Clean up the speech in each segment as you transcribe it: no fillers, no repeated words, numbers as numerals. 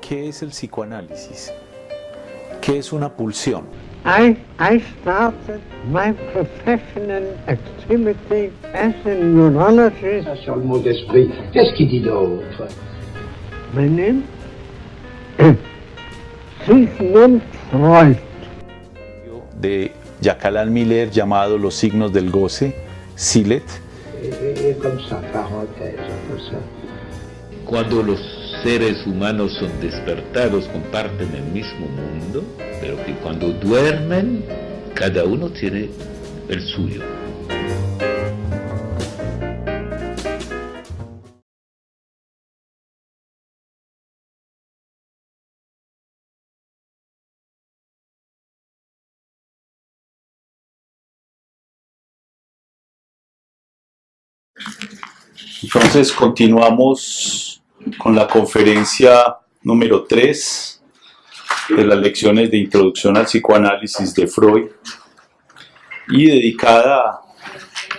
¿Qué es el psicoanálisis? ¿Qué es una pulsión? I started my professional activity as a neurologist. Sur le mot d'esprit, qu'est-ce qu'il dit d'autre? My name Sigmund Freud. De Jacques Alain Miller llamado Los signos del goce, SILET. Comme ça, parenthèse, comme ça. Cuando los seres humanos son despertados comparten el mismo mundo, pero que cuando duermen cada uno tiene el suyo. Entonces continuamos con la conferencia número 3 de las lecciones de introducción al psicoanálisis de Freud y dedicada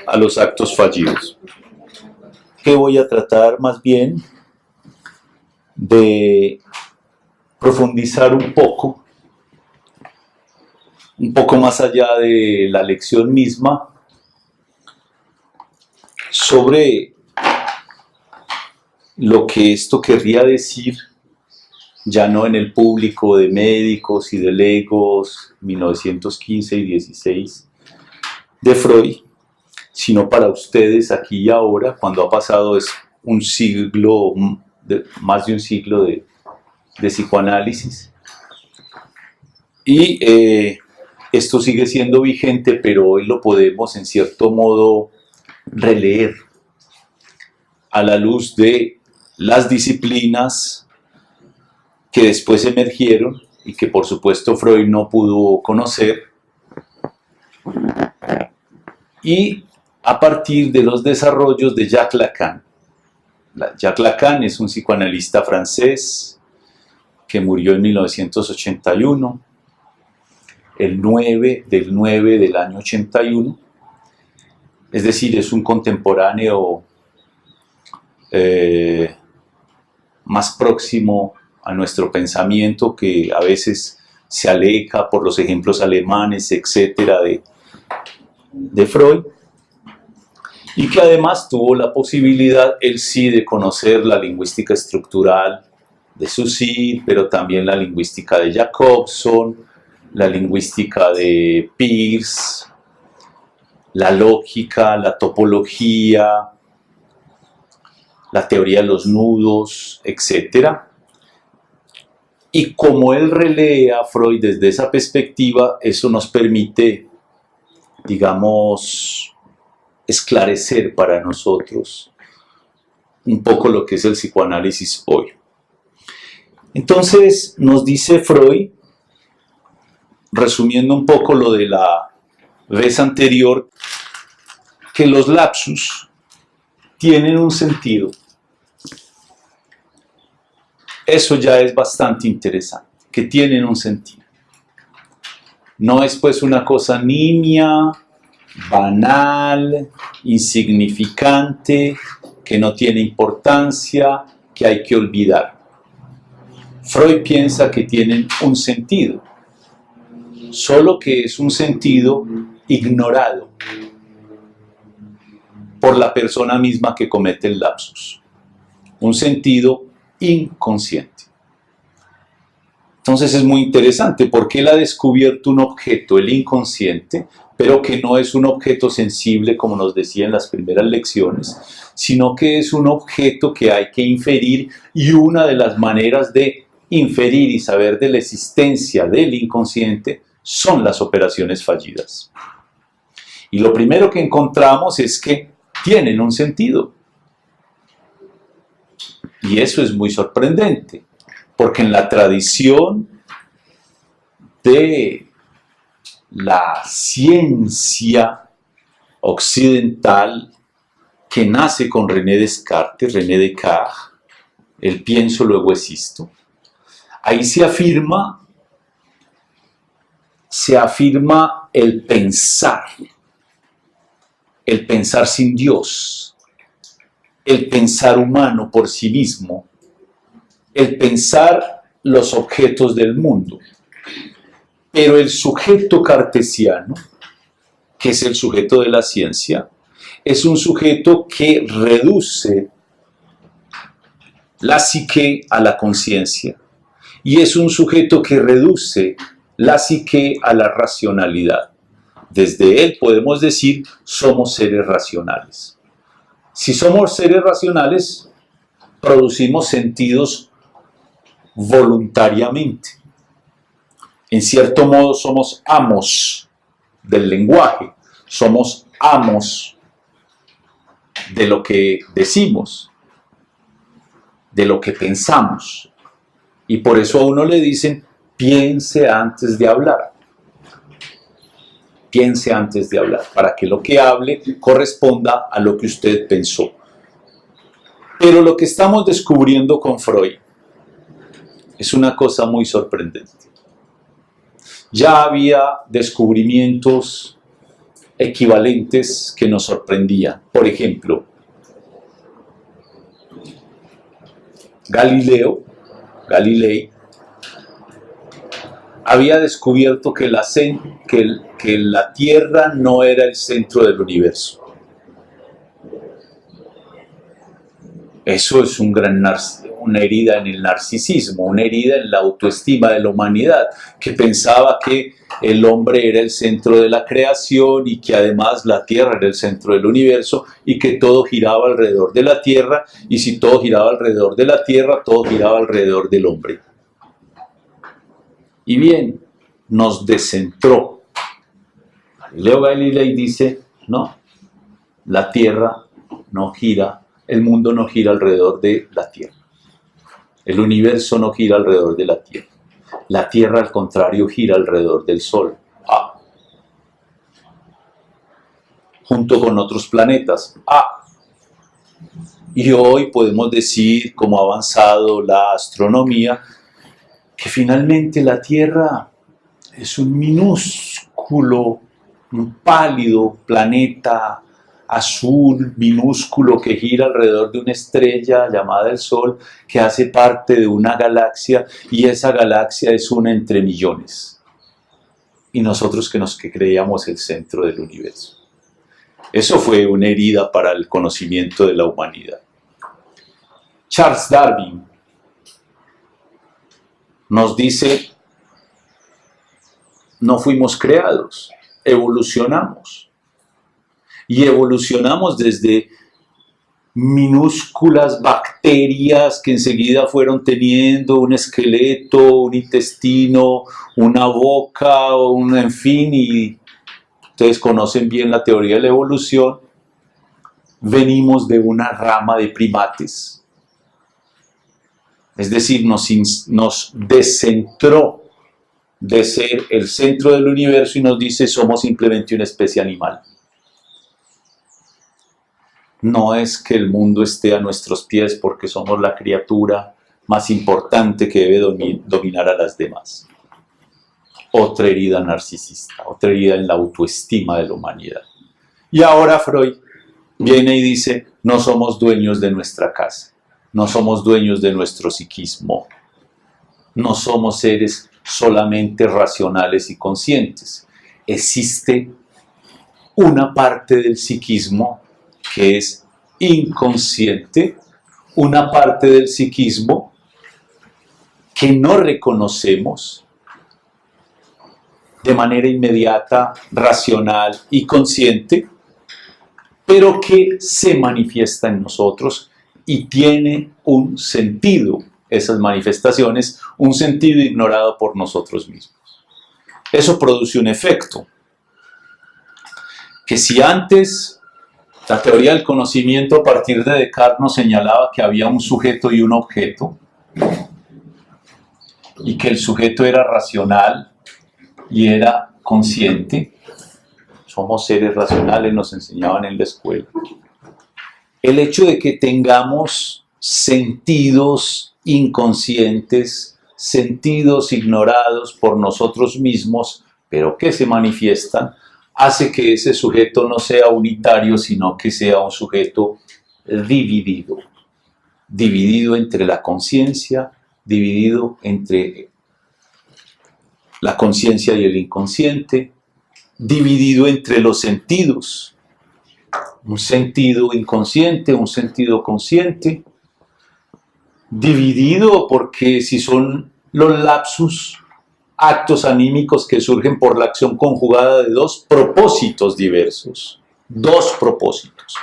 a los actos fallidos, que voy a tratar más bien de profundizar un poco más allá de la lección misma sobre lo que esto querría decir, ya no en el público de médicos y de legos 1915 y 16 de Freud, sino para ustedes aquí y ahora, cuando ha pasado un siglo, más de un siglo de psicoanálisis. Y esto sigue siendo vigente, pero hoy lo podemos en cierto modo releer a la luz de las disciplinas que después emergieron y que por supuesto Freud no pudo conocer, y a partir de los desarrollos de Jacques Lacan. Jacques Lacan es un psicoanalista francés que murió en 1981, el 9 del año 81, es decir, es un contemporáneo más próximo a nuestro pensamiento, que a veces se aleja por los ejemplos alemanes, etcétera, de Freud, y que además tuvo la posibilidad, él sí, de conocer la lingüística estructural de Saussure, pero también la lingüística de Jacobson, la lingüística de Peirce, la lógica, la topología, la teoría de los nudos, etc. Y como él relee a Freud desde esa perspectiva, eso nos permite, digamos, esclarecer para nosotros un poco lo que es el psicoanálisis hoy. Entonces, nos dice Freud, resumiendo un poco lo de la vez anterior, que los lapsus tienen un sentido. Eso ya es bastante interesante, que tienen un sentido. No es pues una cosa nimia, banal, insignificante, que no tiene importancia, que hay que olvidar. Freud piensa que tienen un sentido, solo que es un sentido ignorado por la persona misma que comete el lapsus, un sentido inconsciente. Entonces es muy interesante porque él ha descubierto un objeto, el inconsciente, pero que no es un objeto sensible como nos decía en las primeras lecciones, sino que es un objeto que hay que inferir, y una de las maneras de inferir y saber de la existencia del inconsciente son las operaciones fallidas. Y lo primero que encontramos es que tienen un sentido. Y eso es muy sorprendente, porque en la tradición de la ciencia occidental que nace con René Descartes, el pienso luego existo, ahí se afirma el pensar sin Dios, el pensar humano por sí mismo, el pensar los objetos del mundo. Pero el sujeto cartesiano, que es el sujeto de la ciencia, es un sujeto que reduce la psique a la conciencia y es un sujeto que reduce la psique a la racionalidad. Desde él podemos decir, somos seres racionales. Si somos seres racionales, producimos sentidos voluntariamente. En cierto modo somos amos del lenguaje, somos amos de lo que decimos, de lo que pensamos. Y por eso a uno le dicen, piense antes de hablar. Piense antes de hablar, para que lo que hable corresponda a lo que usted pensó. Pero lo que estamos descubriendo con Freud es una cosa muy sorprendente. Ya había descubrimientos equivalentes que nos sorprendían. Por ejemplo, Galilei, había descubierto que la Tierra no era el centro del universo. Eso es una herida en el narcisismo, una herida en la autoestima de la humanidad, que pensaba que el hombre era el centro de la creación y que además la Tierra era el centro del universo y que todo giraba alrededor de la Tierra, y si todo giraba alrededor de la Tierra, todo giraba alrededor del hombre. Y bien, nos descentró. Galileo Galilei dice, no, la Tierra no gira, el mundo no gira alrededor de la Tierra. El universo no gira alrededor de la Tierra. La Tierra, al contrario, gira alrededor del Sol. Junto con otros planetas. Y hoy podemos decir, como ha avanzado la astronomía, que finalmente la Tierra es un minúsculo, un pálido planeta azul, minúsculo, que gira alrededor de una estrella llamada el Sol, que hace parte de una galaxia, y esa galaxia es una entre millones. Y nosotros que creíamos el centro del universo. Eso fue una herida para el conocimiento de la humanidad. Charles Darwin nos dice, no fuimos creados, evolucionamos. Y evolucionamos desde minúsculas bacterias que enseguida fueron teniendo un esqueleto, un intestino, una boca, en fin, y ustedes conocen bien la teoría de la evolución. Venimos de una rama de primates. Es decir, nos descentró de ser el centro del universo y nos dice, somos simplemente una especie animal. No es que el mundo esté a nuestros pies porque somos la criatura más importante que debe dominar a las demás. Otra herida narcisista, otra herida en la autoestima de la humanidad. Y ahora Freud viene y dice, no somos dueños de nuestra casa, no somos dueños de nuestro psiquismo, no somos seres solamente racionales y conscientes. Existe una parte del psiquismo que es inconsciente, una parte del psiquismo que no reconocemos de manera inmediata, racional y consciente, pero que se manifiesta en nosotros y tiene un sentido, esas manifestaciones, un sentido ignorado por nosotros mismos. Eso produce un efecto, que si antes la teoría del conocimiento a partir de Descartes nos señalaba que había un sujeto y un objeto, y que el sujeto era racional y era consciente. Somos seres racionales, nos enseñaban en la escuela. El hecho de que tengamos sentidos inconscientes, sentidos ignorados por nosotros mismos, pero que se manifiestan, hace que ese sujeto no sea unitario, sino que sea un sujeto dividido entre la conciencia, dividido entre la conciencia y el inconsciente, dividido entre los sentidos, un sentido inconsciente, un sentido consciente, dividido porque si son los lapsus, actos anímicos que surgen por la acción conjugada de dos propósitos diversos, dos propósitos,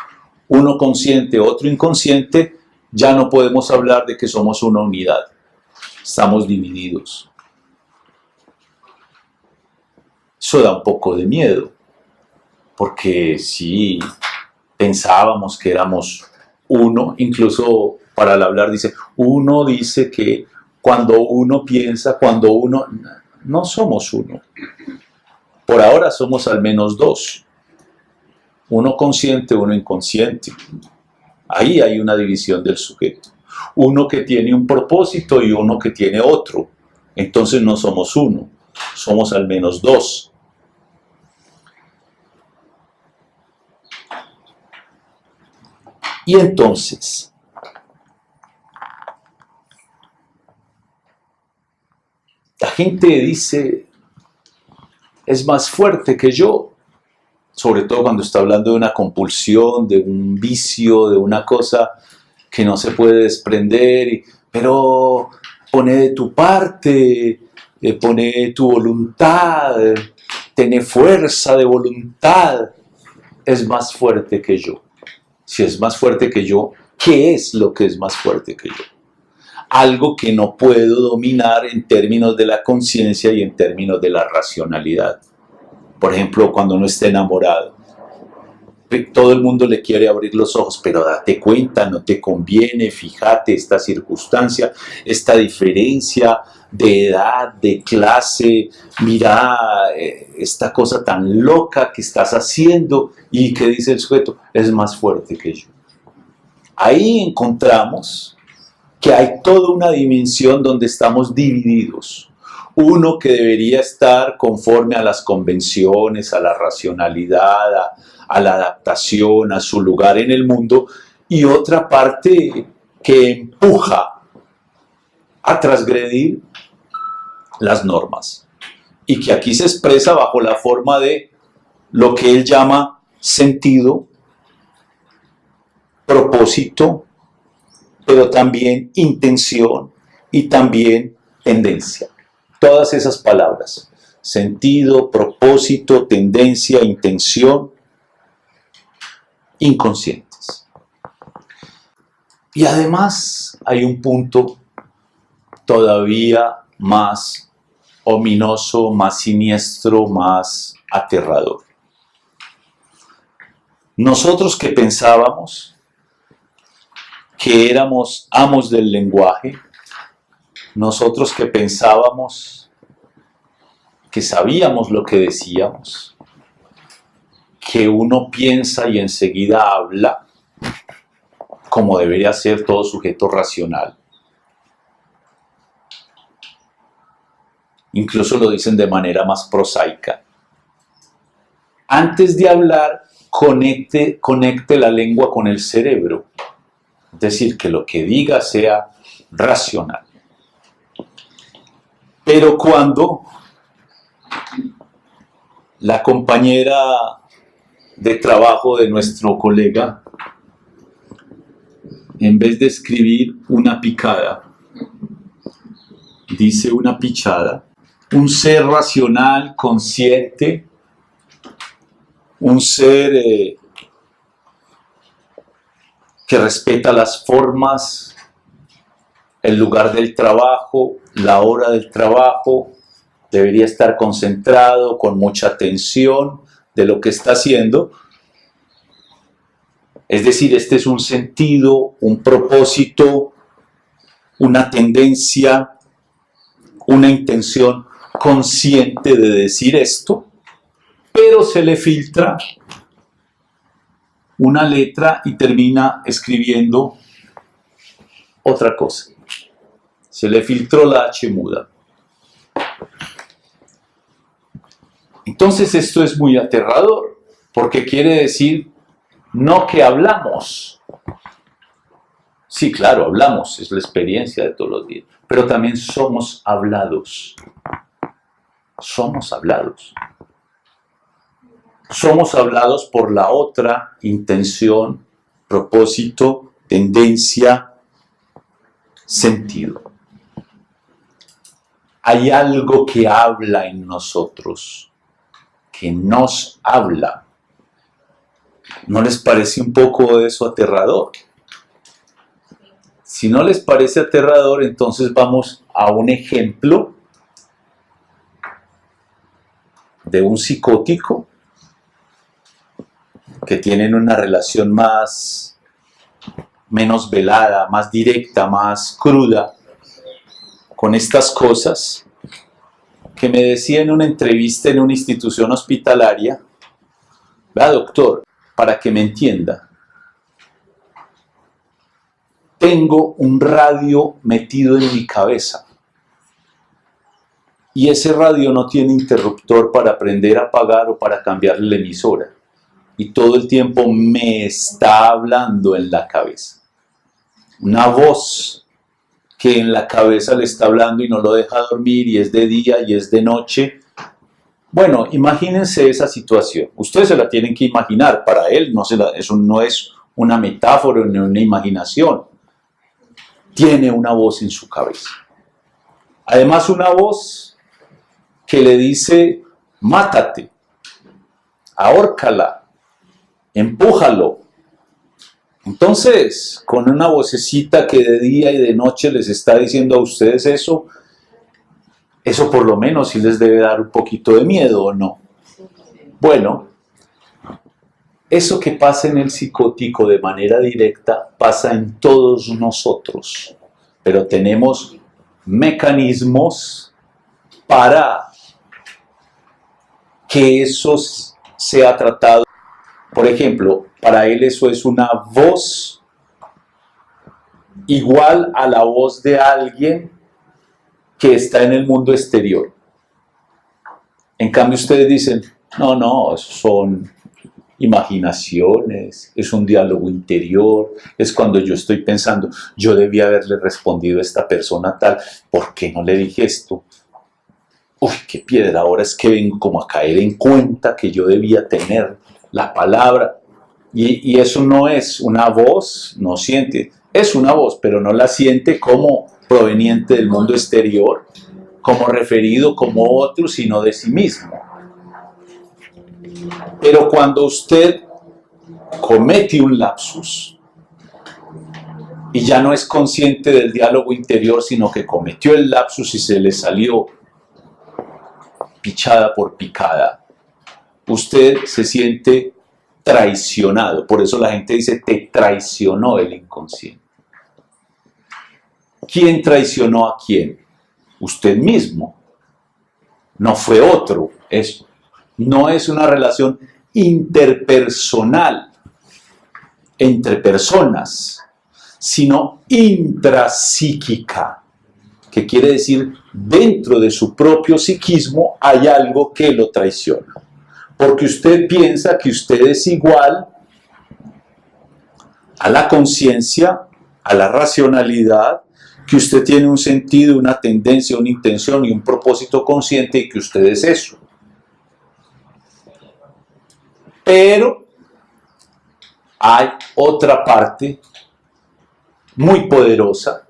uno consciente, otro inconsciente, ya no podemos hablar de que somos una unidad, estamos divididos. Eso da un poco de miedo, porque si pensábamos que éramos uno, incluso para el hablar uno dice que cuando uno piensa, cuando uno... No somos uno. Por ahora somos al menos dos. Uno consciente, uno inconsciente. Ahí hay una división del sujeto. Uno que tiene un propósito y uno que tiene otro. Entonces no somos uno, somos al menos dos. Y entonces, la gente dice, es más fuerte que yo, sobre todo cuando está hablando de una compulsión, de un vicio, de una cosa que no se puede desprender, pero pone de tu parte, pone tu voluntad, tiene fuerza de voluntad, es más fuerte que yo. Si es más fuerte que yo, ¿qué es lo que es más fuerte que yo? Algo que no puedo dominar en términos de la conciencia y en términos de la racionalidad. Por ejemplo, cuando uno está enamorado, todo el mundo le quiere abrir los ojos, pero date cuenta, no te conviene, fíjate esta circunstancia, esta diferencia de edad, de clase, mira esta cosa tan loca que estás haciendo, y que dice el sujeto, es más fuerte que yo. Ahí encontramos que hay toda una dimensión donde estamos divididos. Uno que debería estar conforme a las convenciones, a la racionalidad, a la adaptación, a su lugar en el mundo, y otra parte que empuja a transgredir las normas, y que aquí se expresa bajo la forma de lo que él llama sentido, propósito, pero también intención y también tendencia. Todas esas palabras, sentido, propósito, tendencia, intención, inconscientes. Y además hay un punto todavía más ominoso, más siniestro, más aterrador. Nosotros que pensábamos que éramos amos del lenguaje, nosotros que pensábamos que sabíamos lo que decíamos, que uno piensa y enseguida habla, como debería ser todo sujeto racional. Incluso lo dicen de manera más prosaica. Antes de hablar, conecte la lengua con el cerebro. Es decir, que lo que diga sea racional. Pero cuando la compañera de trabajo de nuestro colega, en vez de escribir una picada, dice una pichada, un ser racional, consciente, un ser que respeta las formas, el lugar del trabajo, la hora del trabajo, debería estar concentrado, con mucha atención de lo que está haciendo. Es decir, este es un sentido, un propósito, una tendencia, una intención consciente de decir esto, pero se le filtra una letra y termina escribiendo otra cosa. Se le filtró la H muda. Entonces esto es muy aterrador, porque quiere decir no que hablamos. Sí, claro, hablamos, es la experiencia de todos los días. pero también somos hablados. Somos hablados. Somos hablados por la otra intención, propósito, tendencia, sentido. Hay algo que habla en nosotros, que nos habla. ¿No les parece un poco eso aterrador? Si no les parece aterrador, entonces vamos a un ejemplo de un psicótico que tienen una relación menos velada, más directa, más cruda con estas cosas, que me decía en una entrevista en una institución hospitalaria: vea, doctor, para que me entienda, tengo un radio metido en mi cabeza y ese radio no tiene interruptor para prender, apagar o para cambiarle la emisora, y todo el tiempo me está hablando en la cabeza. Una voz que en la cabeza le está hablando y no lo deja dormir, y es de día y es de noche. Bueno, imagínense esa situación. Ustedes se la tienen que imaginar. Para él eso no es una metáfora ni una imaginación. Tiene una voz en su cabeza. Además, una voz que le dice: mátate, ahórcala, empújalo. Entonces, con una vocecita que de día y de noche les está diciendo a ustedes eso por lo menos sí les debe dar un poquito de miedo, ¿o no? Bueno, eso que pasa en el psicótico de manera directa pasa en todos nosotros, pero tenemos mecanismos para que eso sea tratado. Por ejemplo, para él eso es una voz igual a la voz de alguien que está en el mundo exterior. En cambio ustedes dicen: no, son imaginaciones, es un diálogo interior, es cuando yo estoy pensando, yo debía haberle respondido a esta persona tal, ¿por qué no le dije esto? Uy, qué piedra, ahora es que vengo como a caer en cuenta que yo debía tener la palabra. Y eso no es una voz, no siente, es una voz, pero no la siente como proveniente del mundo exterior, como referido como otro, sino de sí mismo. Pero cuando usted comete un lapsus y ya no es consciente del diálogo interior, sino que cometió el lapsus y se le salió pichada por picada, usted se siente traicionado. Por eso la gente dice: te traicionó el inconsciente. ¿Quién traicionó a quién? Usted mismo. No fue otro. Eso no es una relación interpersonal entre personas, sino intrapsíquica, que quiere decir dentro de su propio psiquismo hay algo que lo traiciona. Porque usted piensa que usted es igual a la conciencia, a la racionalidad, que usted tiene un sentido, una tendencia, una intención y un propósito consciente, y que usted es eso. Pero hay otra parte muy poderosa,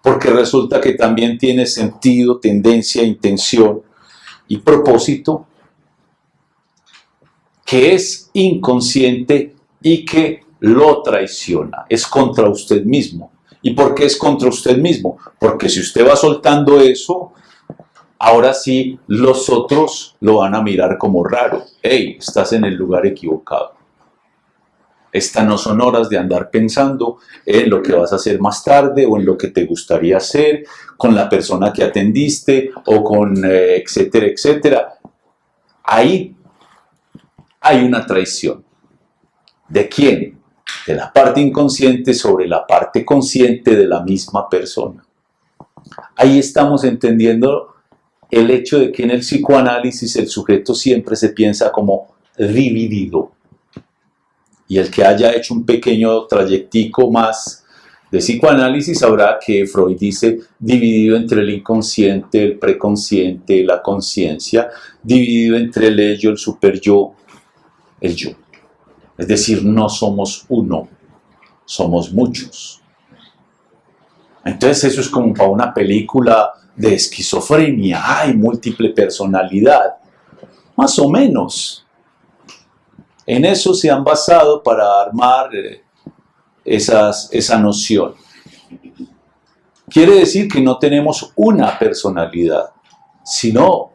porque resulta que también tiene sentido, tendencia, intención y propósito, que es inconsciente y que lo traiciona, es contra usted mismo. ¿Y por qué es contra usted mismo? Porque si usted va soltando eso, ahora sí los otros lo van a mirar como raro. ¡Hey, estás en el lugar equivocado! Estas no son horas de andar pensando en lo que vas a hacer más tarde o en lo que te gustaría hacer con la persona que atendiste o con etcétera, etcétera. Ahí hay una traición. ¿De quién? De la parte inconsciente sobre la parte consciente de la misma persona. Ahí estamos entendiendo el hecho de que en el psicoanálisis el sujeto siempre se piensa como dividido. Y el que haya hecho un pequeño trayectico más de psicoanálisis sabrá que Freud dice dividido entre el inconsciente, el preconsciente, la conciencia, dividido entre el ello, el superyo, el yo. Es decir, no somos uno, somos muchos. Entonces eso es como para una película de esquizofrenia, hay múltiple personalidad, más o menos. En eso se han basado para armar esa noción. Quiere decir que no tenemos una personalidad, sino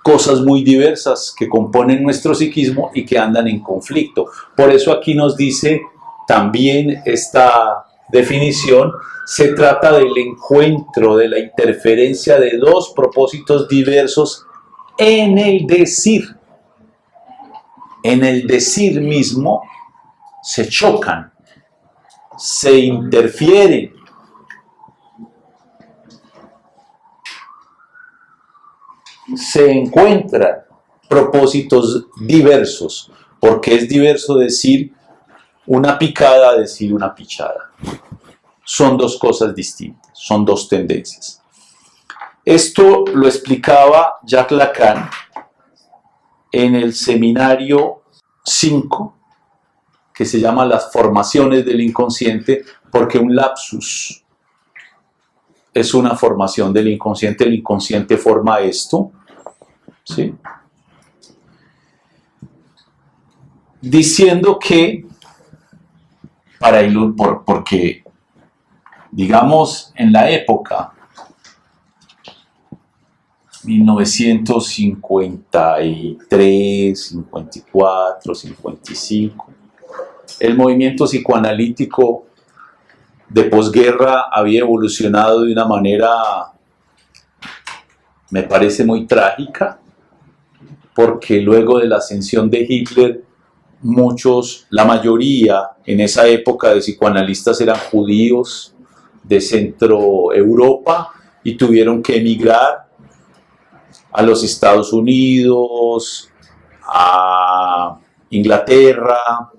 cosas muy diversas que componen nuestro psiquismo y que andan en conflicto. Por eso aquí nos dice también esta definición, se trata del encuentro, de la interferencia de dos propósitos diversos en el decir. En el decir mismo se chocan, se interfieren. Se encuentran propósitos diversos, porque es diverso decir una picada a decir una pichada. Son dos cosas distintas, son dos tendencias. Esto lo explicaba Jacques Lacan en el seminario 5, que se llama Las formaciones del inconsciente, porque un lapsus es una formación del inconsciente. El inconsciente forma esto, ¿sí? Diciendo que, porque, digamos, en la época 1953, 54, 55, el movimiento psicoanalítico de posguerra había evolucionado de una manera, me parece, muy trágica, porque luego de la ascensión de Hitler, la mayoría en esa época de psicoanalistas eran judíos de Centro Europa y tuvieron que emigrar a los Estados Unidos, a Inglaterra,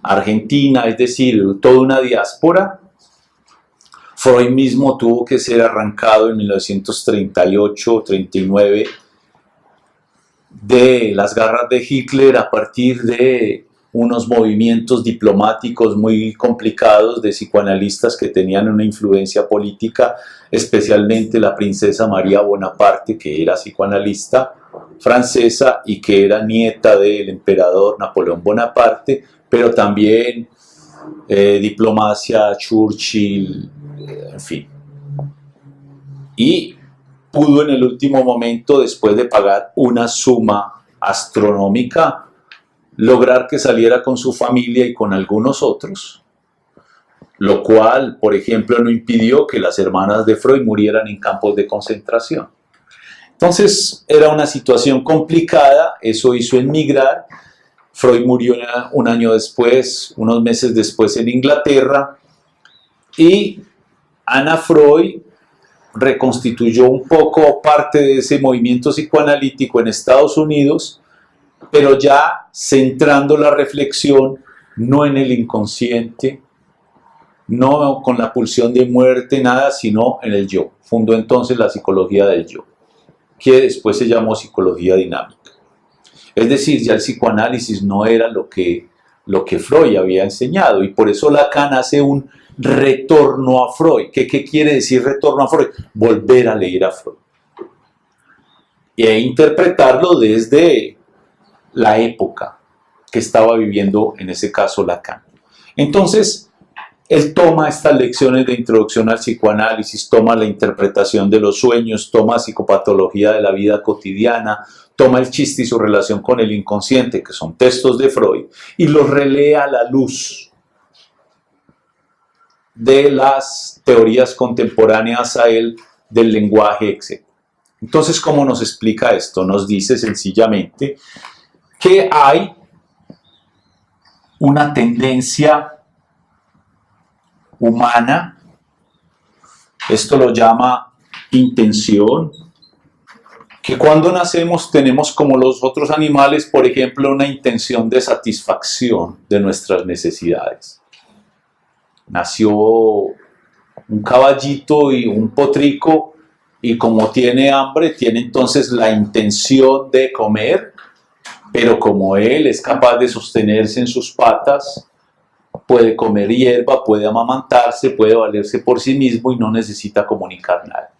Argentina, es decir, toda una diáspora. Freud mismo tuvo que ser arrancado en 1938-39 de las garras de Hitler a partir de unos movimientos diplomáticos muy complicados de psicoanalistas que tenían una influencia política, especialmente la princesa María Bonaparte, que era psicoanalista francesa y que era nieta del emperador Napoleón Bonaparte, pero también diplomacia, Churchill, en fin. Y pudo en el último momento, después de pagar una suma astronómica, lograr que saliera con su familia y con algunos otros, lo cual, por ejemplo, no impidió que las hermanas de Freud murieran en campos de concentración. Entonces, era una situación complicada, eso hizo emigrar. Freud murió un año después, unos meses después en Inglaterra, y Anna Freud reconstituyó un poco parte de ese movimiento psicoanalítico en Estados Unidos, pero ya centrando la reflexión no en el inconsciente, no con la pulsión de muerte, nada, sino en el yo. Fundó entonces la psicología del yo, que después se llamó psicología dinámica. Es decir, ya el psicoanálisis no era lo que Freud había enseñado, y por eso Lacan hace un retorno a Freud. ¿Qué quiere decir retorno a Freud? Volver a leer a Freud e interpretarlo desde la época que estaba viviendo, en ese caso, Lacan. Entonces, él toma estas lecciones de introducción al psicoanálisis, toma la interpretación de los sueños, toma psicopatología de la vida cotidiana, toma el chiste y su relación con el inconsciente, que son textos de Freud, y los relee a la luz de las teorías contemporáneas a él del lenguaje, etc. Entonces, ¿cómo nos explica esto? Nos dice sencillamente que hay una tendencia humana, esto lo llama intención, que cuando nacemos tenemos, como los otros animales, por ejemplo, una intención de satisfacción de nuestras necesidades. nació un caballito y un potrico, y como tiene hambre, tiene entonces la intención de comer, pero como él es capaz de sostenerse en sus patas, puede comer hierba, puede amamantarse, puede valerse por sí mismo y no necesita comunicar nada.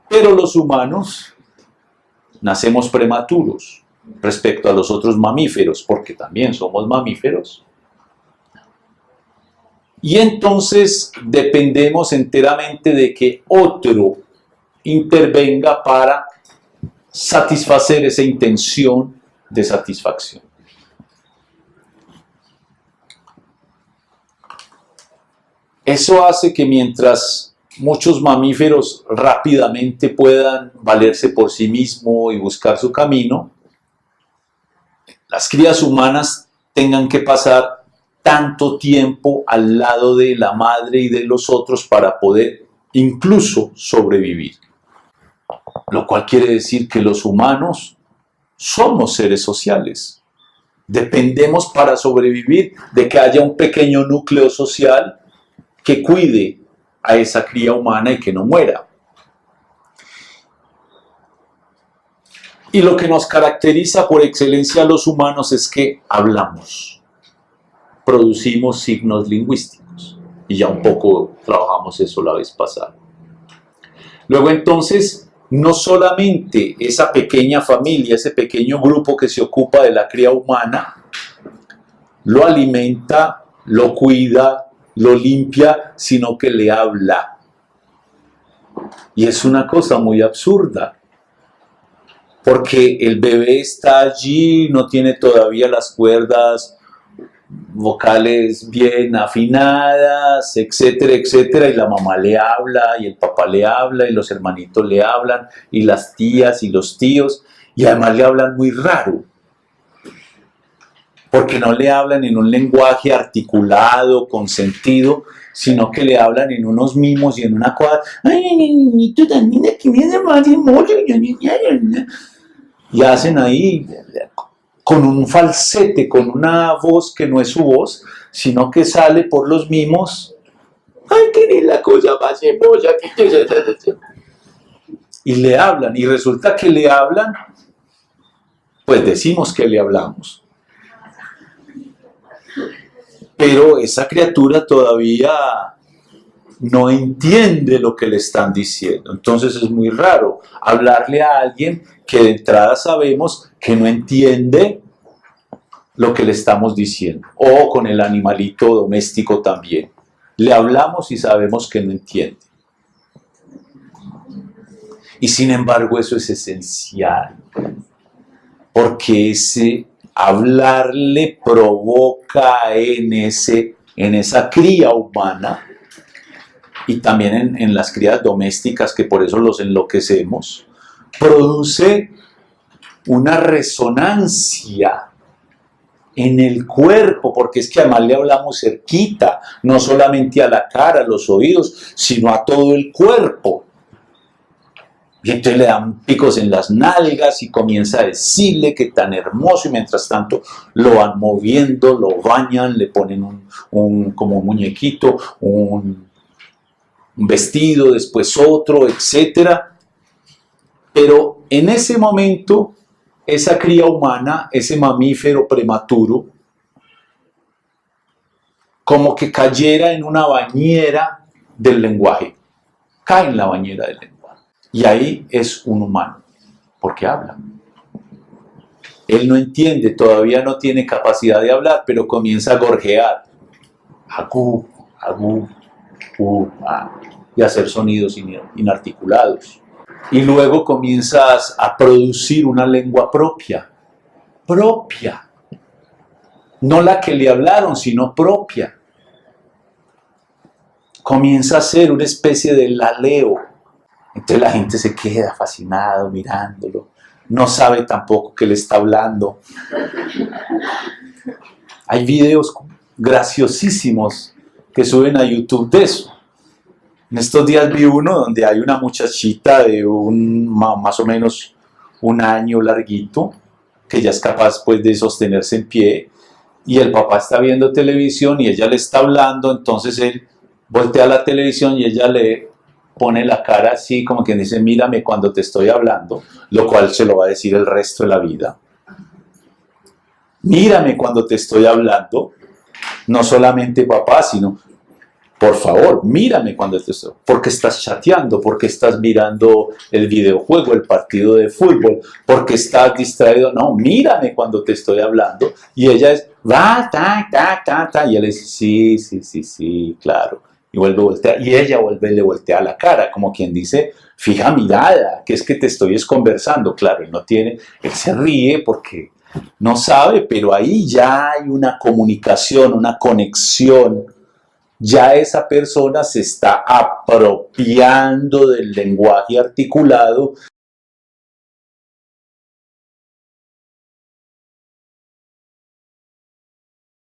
Pero los humanos nacemos prematuros respecto a los otros mamíferos, porque también somos mamíferos. Y entonces dependemos enteramente de que otro intervenga para satisfacer esa intención de satisfacción. Eso hace que mientras muchos mamíferos rápidamente puedan valerse por sí mismos y buscar su camino, las crías humanas tengan que pasar tanto tiempo al lado de la madre y de los otros para poder incluso sobrevivir. Lo cual quiere decir que los humanos somos seres sociales. Dependemos para sobrevivir de que haya un pequeño núcleo social que cuide a esa cría humana y que no muera. Y lo que nos caracteriza por excelencia a los humanos es que hablamos, producimos signos lingüísticos, y ya un poco trabajamos eso la vez pasada. Luego entonces, no solamente esa pequeña familia, ese pequeño grupo que se ocupa de la cría humana, lo alimenta, lo cuida, lo limpia, sino que le habla. Y es una cosa muy absurda, porque el bebé está allí, no tiene todavía las cuerdas vocales bien afinadas, etcétera, etcétera, y la mamá le habla, y el papá le habla, y los hermanitos le hablan, y las tías y los tíos, y además le hablan muy raro, porque no le hablan en un lenguaje articulado, con sentido, sino que le hablan en unos mimos y en una cosa, ay, niñito, también aquí viene más y mucho, y hacen ahí con un falsete, con una voz que no es su voz, sino que sale por los mimos, ay, que es la cosa más hermosa que... Y le hablan, y resulta que le hablan, pues decimos que le hablamos. Pero esa criatura todavía no entiende lo que le están diciendo. Entonces es muy raro hablarle a alguien que de entrada sabemos que no entiende lo que le estamos diciendo. O con el animalito doméstico también. Le hablamos y sabemos que no entiende. Y sin embargo eso es esencial. Porque ese hablarle provoca en esa cría humana, y también en las crías domésticas, que por eso los enloquecemos, produce una resonancia en el cuerpo, porque es que además le hablamos cerquita, no solamente a la cara, a los oídos, sino a todo el cuerpo. Y entonces le dan picos en las nalgas y comienza a decirle que tan hermoso, y mientras tanto lo van moviendo, lo bañan, le ponen como un muñequito, un vestido, después otro, etc. Pero en ese momento, esa cría humana, ese mamífero prematuro, como que cayera en una bañera del lenguaje, cae en la bañera del lenguaje. Y ahí es un humano, porque habla. Él no entiende, todavía no tiene capacidad de hablar, pero comienza a gorjear. Agú, agú, y hacer sonidos inarticulados. Y luego comienzas a producir una lengua propia. Propia. No la que le hablaron, sino propia. Comienza a ser una especie de laleo. Entonces la gente se queda fascinado mirándolo. No sabe tampoco qué le está hablando. Hay videos graciosísimos que suben a YouTube de eso. En estos días vi uno donde hay una muchachita de más o menos un año larguito, que ya es capaz pues de sostenerse en pie, y el papá está viendo televisión y ella le está hablando, entonces él voltea a la televisión y ella le pone la cara así, como quien dice, mírame cuando te estoy hablando, lo cual se lo va a decir el resto de la vida. Mírame cuando te estoy hablando, no solamente papá, sino, por favor, mírame cuando te estoy, porque estás chateando, porque estás mirando el videojuego, el partido de fútbol, porque estás distraído, no, mírame cuando te estoy hablando, y ella es, va, y él dice, sí, claro, y vuelve a voltear, y ella vuelve y le voltea la cara, como quien dice, fija mirada, que es que te estoy conversando, claro, él se ríe porque no sabe, pero ahí ya hay una comunicación, una conexión. Ya esa persona se está apropiando del lenguaje articulado